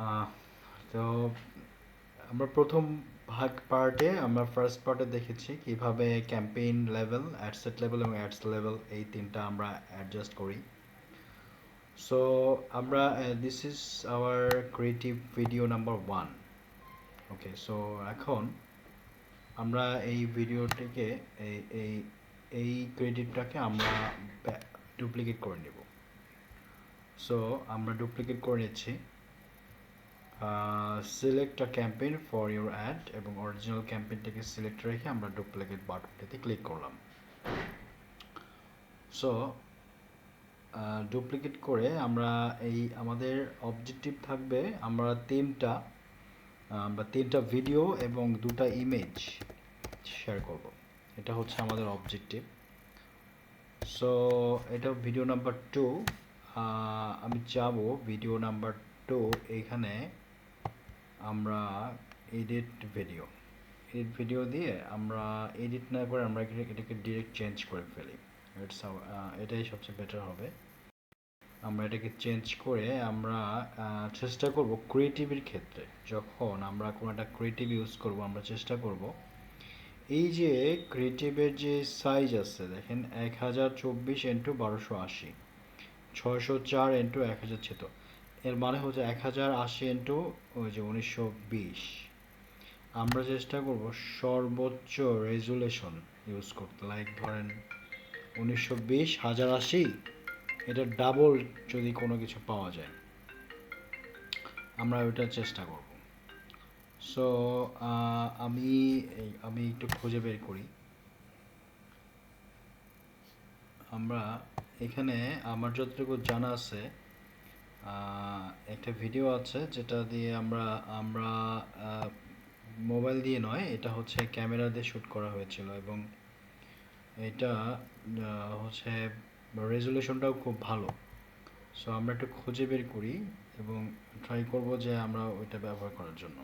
আহ, তো আমরা প্রথম আমরা ফার্স্ট পার্টে দেখেছি কিভাবে ক্যাম্পেইন লেভেল, অ্যাডসেট লেভেল এবং অ্যাডস লেভেল এই তিনটা আমরা অ্যাডজাস্ট করি। সো আমরা this is our creative video number 1। Okay, so এখন আমরা এই ভিডিওটিকে এই এই এই ক্রেডিটটাকে আমরা ডুপ্লিকেট করে নেব। সো আমরা ডুপ্লিকেট করে নিচ্ছি। Select a campaign for your add এবং অরিজিনাল ক্যাম্পেইনটাকে সিলেক্ট রেখে আমরা ডুপ্লিকেট বাটনটাতে ক্লিক করলাম। সো ডুপ্লিকেট করে আমরা এই আমাদের অবজেক্টিভ থাকবে আমরা তিনটা ভিডিও এবং দুটা ইমেজ শেয়ার করব। এটা হচ্ছে আমাদের অবজেক্টিভ। সো এটা ভিডিও নাম্বার 2। আমি চাবো ভিডিও নাম্বার 2 এখানে আমরা এডিট ভিডিও দিয়ে আমরা এডিট না করে আমরা এটাকে ডিরেক্ট চেঞ্জ করে ফেলি। এটাই সবচেয়ে বেটার হবে। আমরা এটাকে চেঞ্জ করে আমরা চেষ্টা করব ক্রিয়েটিভের ক্ষেত্রে, যখন আমরা কোনো একটা ক্রিয়েটিভ ইউজ করব আমরা চেষ্টা করব এই যে ক্রিয়েটিভের যে সাইজ আছে দেখেন 1024x1280, 604x1076, এর মানে হচ্ছে 1080 ওই যে 1920। আমরা চেষ্টা করব সর্বোচ্চ রেজুলেশন ইউজ করতে, লাইক ধরেন 1920 1080, এটা ডাবল যদি কোনো কিছু পাওয়া যায় আমরা ওইটার চেষ্টা করব। সো আমি একটু খুঁজে বের করি। আমরা এখানে আমার যতটুকু জানা আছে একটা ভিডিও আছে যেটা দিয়ে আমরা আমরা মোবাইল দিয়ে নয়, এটা হচ্ছে ক্যামেরা দিয়ে শ্যুট করা হয়েছিল এবং এটা হচ্ছে রেজুলেশনটাও খুব ভালো। সো আমরা একটু খুঁজে বের করি এবং ট্রাই করব যে আমরা ওইটা ব্যবহার করার জন্য।